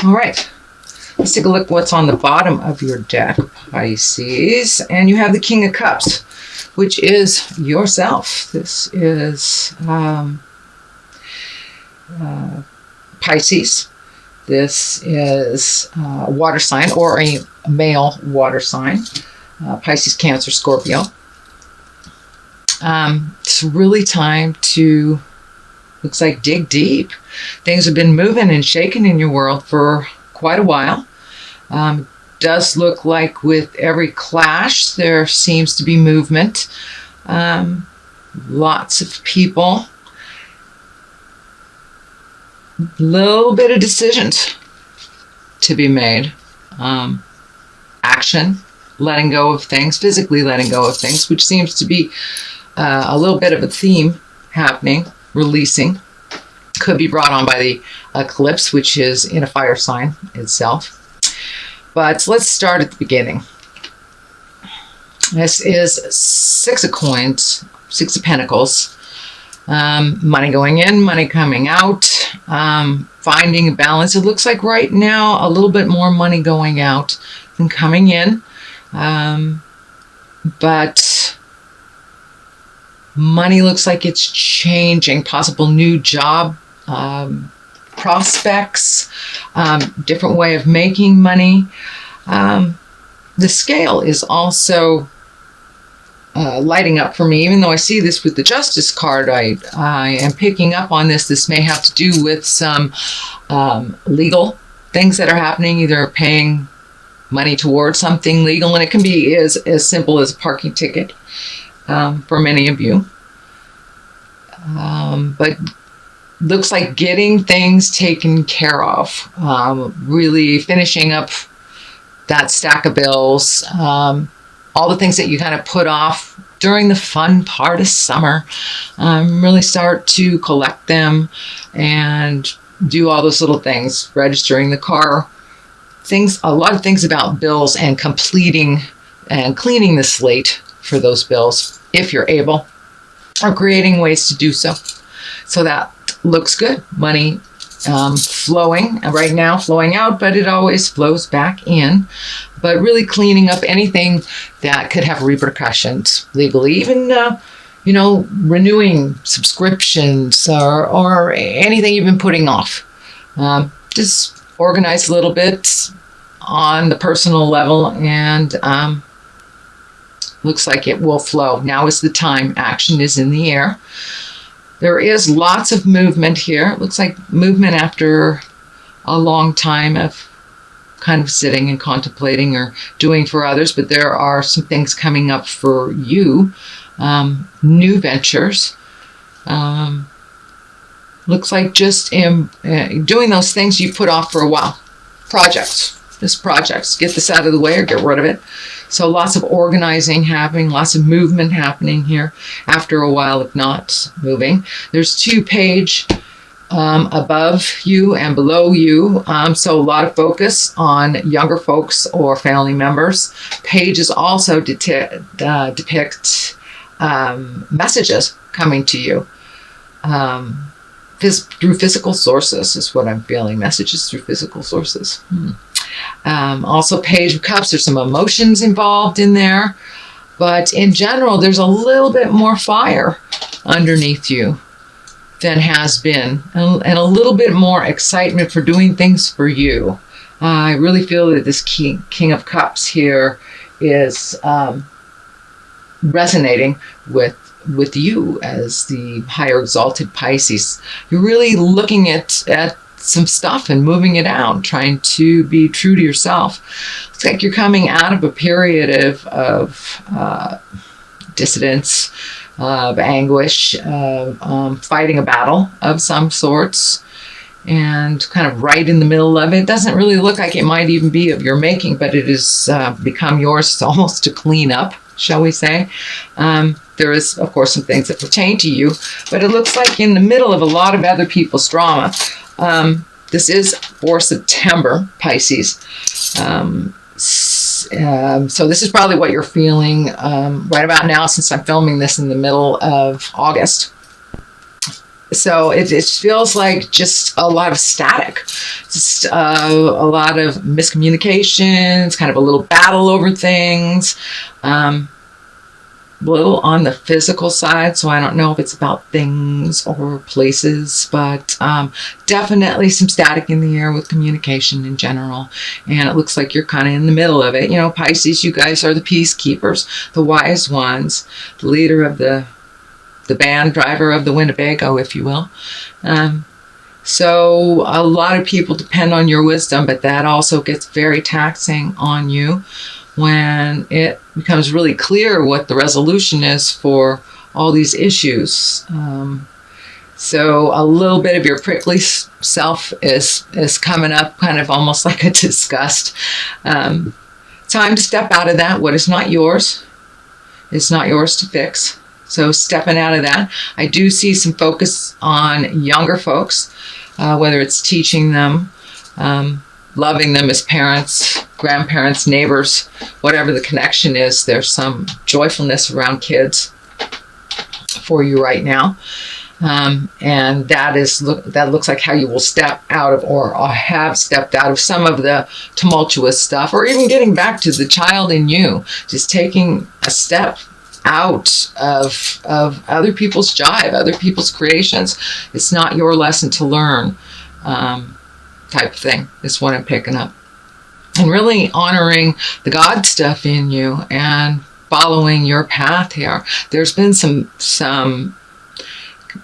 All right. Let's take a look what's on the bottom of your deck, Pisces. And you have the King of Cups, which is yourself. This is Pisces. This is a water sign, or a male water sign. Pisces, Cancer, Scorpio. It's really time to, looks like, dig deep. Things have been moving and shaking in your world for quite a while. Does look like with every clash there seems to be movement. Lots of people. Little bit of decisions to be made. Action, letting go of things, physically letting go of things, which seems to be a little bit of a theme happening. Releasing. Could be brought on by the eclipse, which is in a fire sign itself. But let's start at the beginning. This is Six of Coins, Six of Pentacles. Money going in, money coming out, finding a balance. It looks like right now a little bit more money going out than coming in. But money looks like it's changing. Possible new job prospects, different way of making money. The scale is also lighting up for me. Even though I see this with the Justice card, I am picking up on this. This may have to do with some legal things that are happening, either paying money towards something legal, and it can be as simple as a parking ticket for many of you. But looks like getting things taken care of, really finishing up that stack of bills, all the things that you kind of put off during the fun part of summer, really start to collect them and do all those little things, registering the car, things, a lot of things about bills, and completing and cleaning the slate for those bills if you're able, or creating ways to do so. So that looks good. Money flowing right now, flowing out, but it always flows back in. But really cleaning up anything that could have repercussions legally, even renewing subscriptions or anything you've been putting off. Just organize a little bit on the personal level, and looks like it will flow. Now is the time. Action is in the air. There is lots of movement here. It looks like movement after a long time of kind of sitting and contemplating or doing for others, but there are some things coming up for you, new ventures. Looks like just doing those things you put off for a while. Projects, get this out of the way or get rid of it. So lots of organizing happening, lots of movement happening here after a while of not moving. There's 2 page above you and below you. So a lot of focus on younger folks or family members. Pages also depict messages coming to you. Through physical sources is what I'm feeling. Messages through physical sources. Also Page of Cups, there's some emotions involved in there, but in general there's a little bit more fire underneath you than has been, and a little bit more excitement for doing things for you. I really feel that this King of Cups here is resonating with you as the higher exalted Pisces. You're really looking at some stuff and moving it out, trying to be true to yourself. It's like you're coming out of a period of dissidence, of anguish, fighting a battle of some sorts, and kind of right in the middle of it. It doesn't really look like it might even be of your making, but it has become yours almost to clean up, shall we say. There is, of course, some things that pertain to you, but it looks like in the middle of a lot of other people's drama. This is for September, Pisces. So this is probably what you're feeling right about now, since I'm filming this in the middle of August. So it feels like just a lot of static, just a lot of miscommunications, kind of a little battle over things. A little on the physical side, so I don't know if it's about things or places, but definitely some static in the air with communication in general. And it looks like you're kind of in the middle of it. You know, Pisces, you guys are the peacekeepers, the wise ones, the leader of the band, driver of the Winnebago, if you will. So a lot of people depend on your wisdom, but that also gets very taxing on you when it becomes really clear what the resolution is for all these issues. So a little bit of your prickly self is coming up, kind of almost like a disgust. Time to step out of that. What is not yours is not yours to fix. So stepping out of that. I do see some focus on younger folks, whether it's teaching them, loving them as parents, grandparents, neighbors, whatever the connection is. There's some joyfulness around kids for you right now. And that looks like how you will step out of or have stepped out of some of the tumultuous stuff, or even getting back to the child in you, just taking a step out of other people's jive, other people's creations. It's not your lesson to learn, type of thing is what I'm picking up. And really honoring the God stuff in you and following your path here. There's been some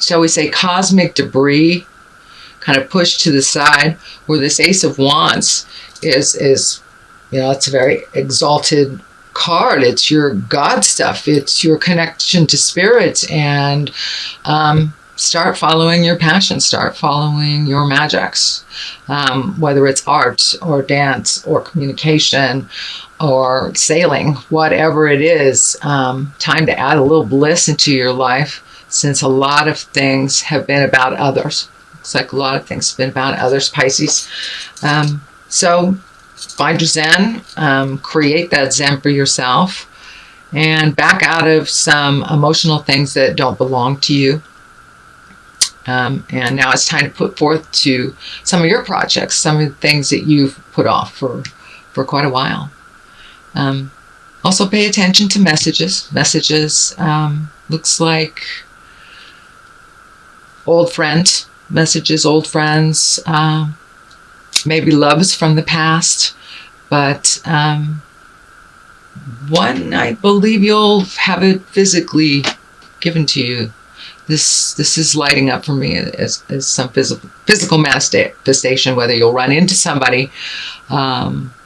shall we say, cosmic debris kind of pushed to the side, where this Ace of Wands is it's a very exalted card. It's your God stuff. It's your connection to spirit, and start following your passion. Start following your magics, whether it's art or dance or communication or sailing, whatever it is. Time to add a little bliss into your life, since a lot of things have been about others. Looks like a lot of things have been about others, Pisces. So find your Zen, create that Zen for yourself, and back out of some emotional things that don't belong to you. And now it's time to put forth to some of your projects, some of the things that you've put off for quite a while. Also pay attention to messages. Looks like old friends, maybe loves from the past, but one, I believe you'll have it physically given to you. This is lighting up for me as some physical manifestation, whether you'll run into somebody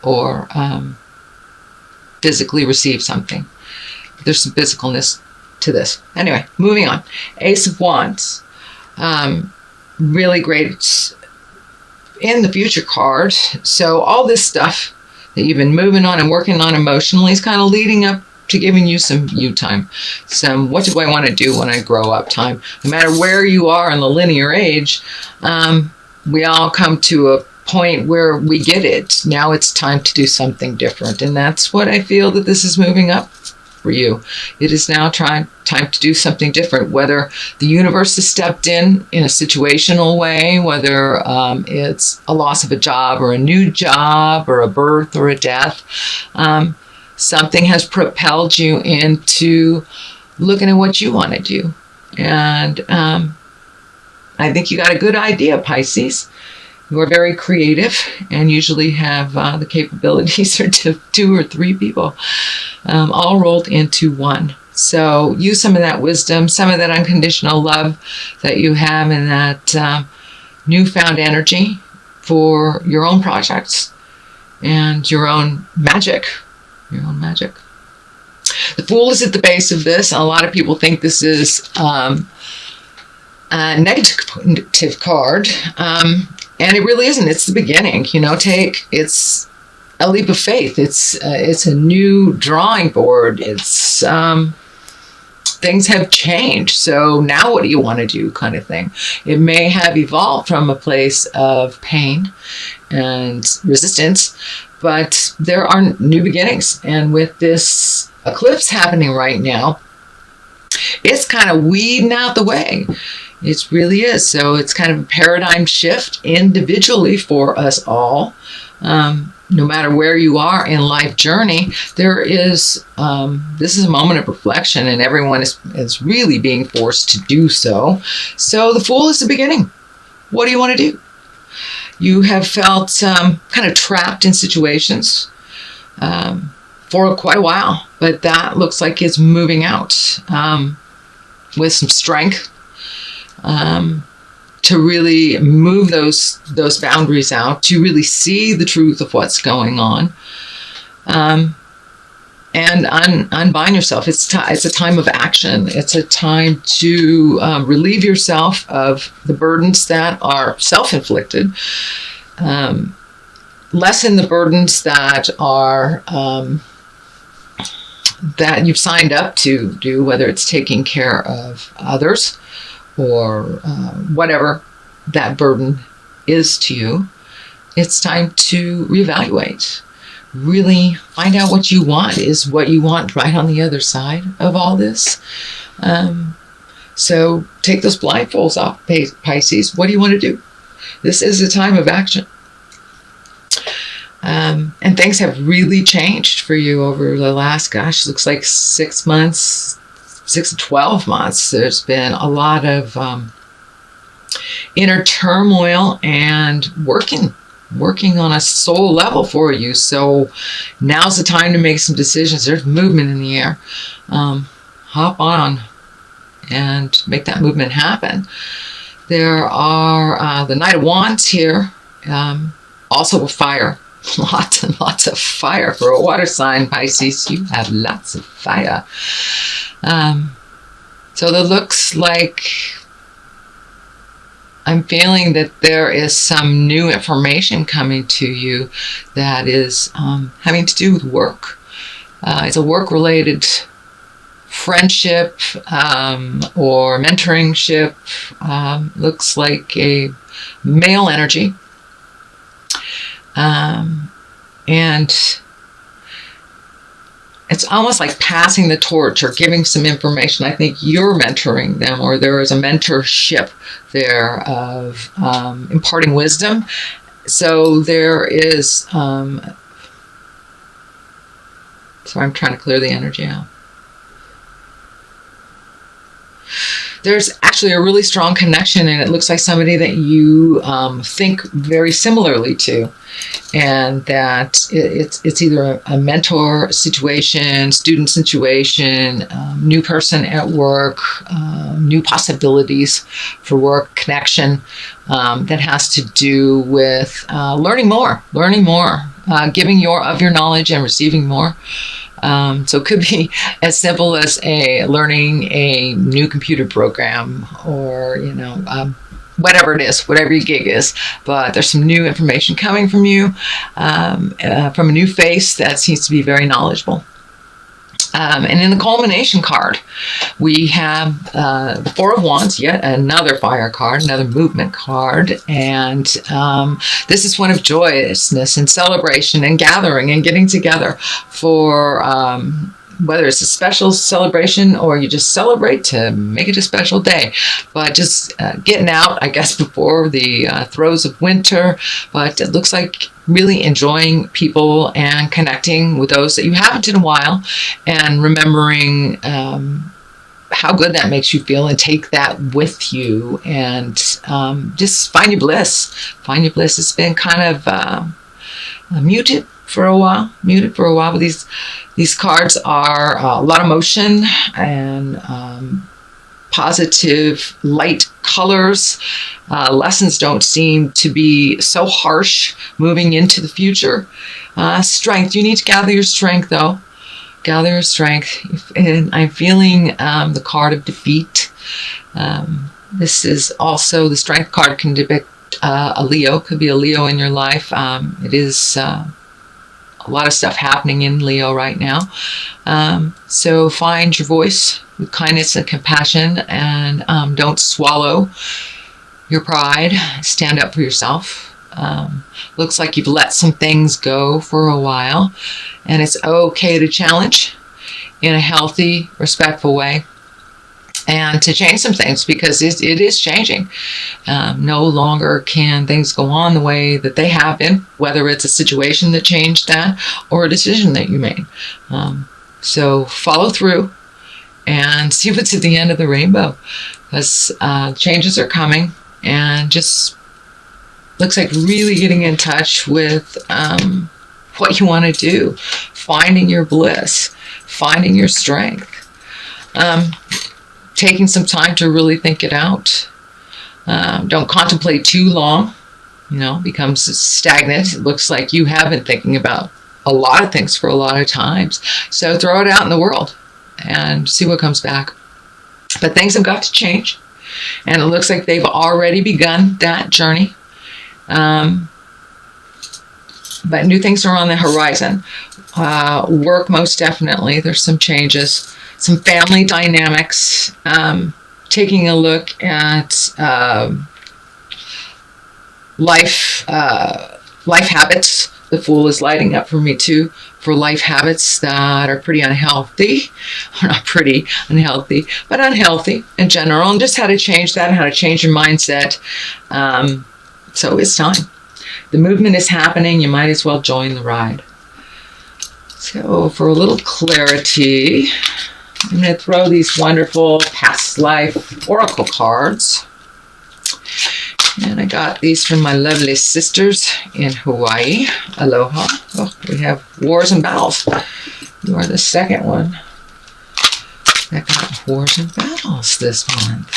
or physically receive something. There's some physicalness to this. Anyway, moving on. Ace of Wands. Really great in the future card. So all this stuff that you've been moving on and working on emotionally is kind of leading up to giving you some you time. Some what do I want to do when I grow up time. No matter where you are in the linear age, we all come to a point where we get it. Now it's time to do something different. And that's what I feel that this is moving up for you. It is now time to do something different, whether the universe has stepped in a situational way, whether it's a loss of a job or a new job or a birth or a death. Something has propelled you into looking at what you want to do. And I think you got a good idea, Pisces. You are very creative and usually have the capabilities for two or three people all rolled into one. So use some of that wisdom, some of that unconditional love that you have, and that newfound energy for your own projects and your own magic. The Fool is at the base of this. A lot of people think this is a negative card. And it really isn't. It's the beginning. It's a leap of faith. It's a new drawing board. It's things have changed. So now what do you want to do, kind of thing. It may have evolved from a place of pain and resistance, but there are new beginnings. And with this eclipse happening right now, it's kind of weeding out the way. It really is. So it's kind of a paradigm shift individually for us all. No matter where you are in life journey, there is, this is a moment of reflection, and everyone is really being forced to do so. So the Fool is the beginning. What do you want to do? You have felt kind of trapped in situations for quite a while, but that looks like it's moving out with some strength to really move those boundaries out, to really see the truth of what's going on, and unbind yourself. It's a time of action. It's a time to relieve yourself of the burdens that are self-inflicted, lessen the burdens that are that you've signed up to do, whether it's taking care of others or whatever that burden is to you. It's time to reevaluate. Really find out what you want. Is what you want right on the other side of all this? So take those blindfolds off, Pisces. What do you want to do? This is a time of action. And things have really changed for you over the last, looks like 6 months, 6 to 12 months. There's been a lot of inner turmoil and working on a soul level for you. So now's the time to make some decisions. There's movement in the air. Hop on and make that movement happen. There are the Knight of Wands here, also with fire. Lots and lots of fire for a water sign, Pisces. You have lots of fire. So that looks like I'm feeling that there is some new information coming to you that is having to do with work. It's a work-related friendship or mentoringship. Looks like a male energy. And it's almost like passing the torch or giving some information. I think you're mentoring them, or there is a mentorship there of imparting wisdom. So there is, so I'm trying to clear the energy out. There's actually a really strong connection, and it looks like somebody that you think very similarly to, and that it's either a mentor situation, student situation, new person at work, new possibilities for work, connection that has to do with learning more, giving of your knowledge and receiving more. So it could be as simple as learning a new computer program, or whatever it is, whatever your gig is. But there's some new information coming from you, from a new face that seems to be very knowledgeable. And in the culmination card, we have the Four of Wands, yet another fire card, another movement card. And this is one of joyousness and celebration and gathering and getting together for whether it's a special celebration or you just celebrate to make it a special day. But just getting out, I guess, before the throes of winter. But it looks like really enjoying people and connecting with those that you haven't in a while, and remembering how good that makes you feel, and take that with you, and just find your bliss. Find your bliss. It's been kind of muted for a while, but these cards are a lot of motion and positive light colors. Lessons don't seem to be so harsh moving into the future. Strength. You need to gather your strength, though. Gather your strength. And I'm feeling the card of defeat. This is also, the strength card can depict a Leo. Could be a Leo in your life. It is a lot of stuff happening in Leo right now. So find your voice with kindness and compassion, and don't swallow your pride. Stand up for yourself. Looks like you've let some things go for a while, and it's okay to challenge in a healthy, respectful way. and to change some things, because it is changing. No longer can things go on the way that they have been, whether it's a situation that changed that or a decision that you made. So follow through and see what's at the end of the rainbow, because changes are coming, and just looks like really getting in touch with what you want to do, finding your bliss, finding your strength, taking some time to really think it out. Don't contemplate too long, becomes stagnant. It looks like you have been thinking about a lot of things for a lot of times. So throw it out in the world and see what comes back. But things have got to change, and it looks like they've already begun that journey. But new things are on the horizon. Work, most definitely. There's some changes, some family dynamics. Taking a look at life habits. The Fool is lighting up for me too, for life habits that are pretty unhealthy. Or not pretty, unhealthy, but unhealthy in general, and just how to change that and how to change your mindset. So it's time. The movement is happening. You might as well join the ride. So for a little clarity, I'm going to throw these wonderful past life oracle cards. And I got these from my lovely sisters in Hawaii. Aloha. Oh, we have Wars and Battles. You are the second one that got Wars and Battles this month.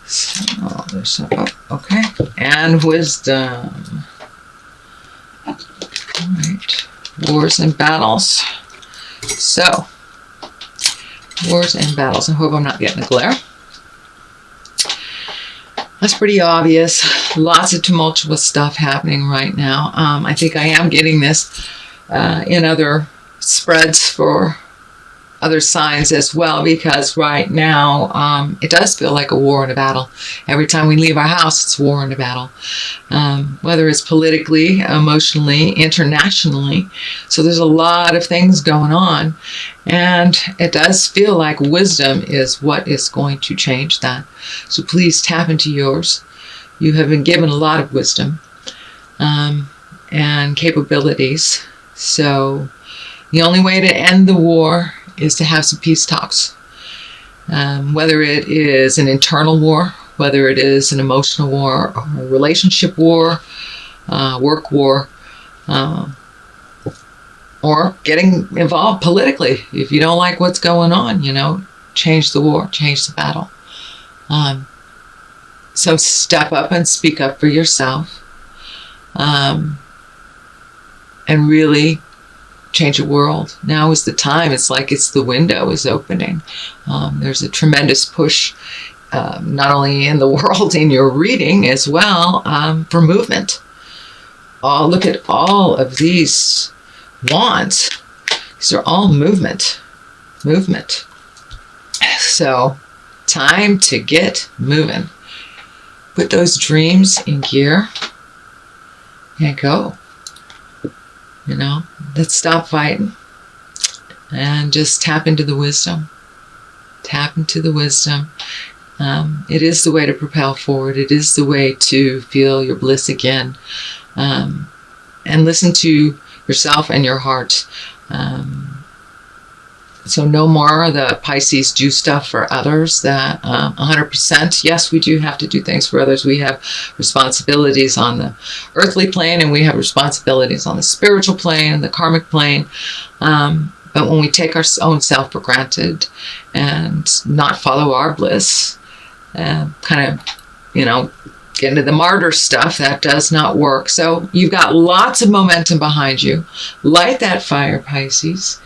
So there's some, okay. And Wisdom. All right. Wars and Battles. So, Wars and Battles. I hope I'm not getting a glare. That's pretty obvious. Lots of tumultuous stuff happening right now. I think I am getting this in other spreads for other signs as well, because right now it does feel like a war and a battle. Every time we leave our house, it's war and a battle, whether it's politically, emotionally, internationally. So there's a lot of things going on, and it does feel like wisdom is what is going to change that. So please tap into yours. You have been given a lot of wisdom and capabilities. So the only way to end the war is to have some peace talks. Whether it is an internal war, whether it is an emotional war, or a relationship war, work war, or getting involved politically. If you don't like what's going on, change the war, change the battle. So step up and speak up for yourself, and really change the world. Now is the time. It's like the window is opening. There's a tremendous push, not only in the world, in your reading as well, for movement. Look at all of these wands. These are all movement. So time to get moving. Put those dreams in gear and go. Let's stop fighting and just tap into the wisdom. Tap into the wisdom. It is the way to propel forward. It is the way to feel your bliss again. And listen to yourself and your heart. So no more of the Pisces do stuff for others. That 100%. Yes, we do have to do things for others. We have responsibilities on the earthly plane, and we have responsibilities on the spiritual plane and the karmic plane. But when we take our own self for granted and not follow our bliss, get into the martyr stuff, that does not work. So you've got lots of momentum behind you. Light that fire, Pisces.